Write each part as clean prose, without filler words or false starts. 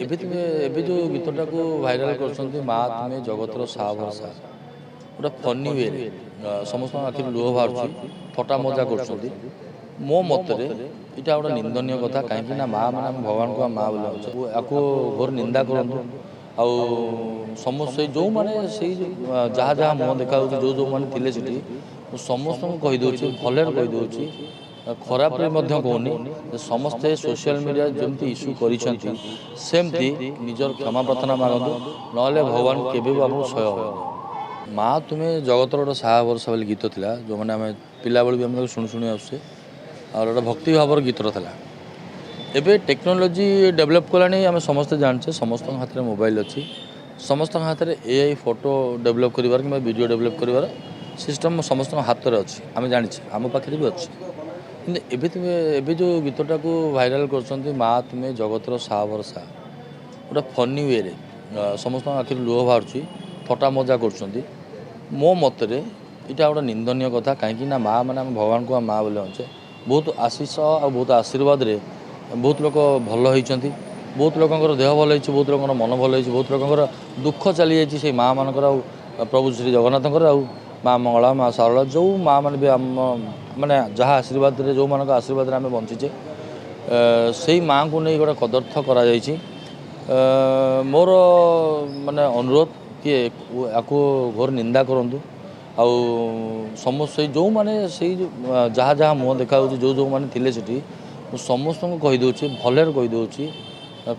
ଏବେ जो गीतटा को भाइराल कर माँ तुम्हें जगतर सा भरसा गोटे फनी वे समस्त आखिर लुह बाहर थटा मजा कर मो मतरे इटा गोटे निंदनीय कथा कहीं माँ मैंने भगवान को माँ बोले आपको घोर निंदा करूँ आउ समस्त जो मैंने से जहाँ जहाँ मुह देखा जो जो मैंने थे सीटी समस्त कहीदे भले कहीदे खराब कहूनी समस्ते सोशल मीडिया जमी इश्यू करमती निजर क्षमा प्रार्थना मागतु ना भगवान केवे आपको सह माँ तुम्हें जगतर गोटे साहा वर्षा बोली गीत था जो मैंने आम पिला भी आम शुणी शुणी आसुचे और गोटे भक्ति भावर गीत था एबे टेक्नोलोजी डेवलप कलानी आम समस्ते जानचे समस्त हाथ में मोबाइल अच्छी समस्त हाथ में एआई फोटो डेवलप कर वीडियो डेवलप कर सिस्टम समस्त हाथ में अच्छी आम जानी आम पाखे भी अच्छी एबे जो गीतटा को भाइराल कर माँ तुम्हें जगतर सा भरसा गोटे फनी वे समस्त आखिर लुह बाहर थटा मजा कर मो मतरे इटा गोटे निंदनीय कथा कहीं माँ मैंने भगवान को माँ बोले बहुत आशीष और बहुत आशीर्वाद रे बहुत लोक भल होती बहुत लोकर देह भल हो बहुत लोकर मन भल हो बहुत लोकर दुख चली जाइए से माँ मान प्रभु श्री जगन्नाथ माँ मंगला माँ सारला जो माँ मैंने भी आम माने जहाँ आशीर्वाद जो मान आशीर्वाद आम बंचीचे से माँ को नहीं गोटे कदर्थ करा मोर माने अनुरोध कि आपको घोर निंदा करूँ आउ समस्त जो मैंने से जहाँ जहाँ मुह देखा जो जो मैंने थे सीटी समस्त कहीदे भले कहीदे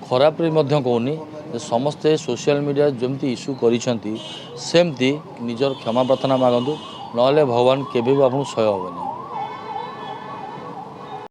खराब कहूनी समस्ते सोशल मीडिया जमी इश्यू करमती निजर क्षमा प्रार्थना मागतु ना भगवान केवे आपको सह हेनी।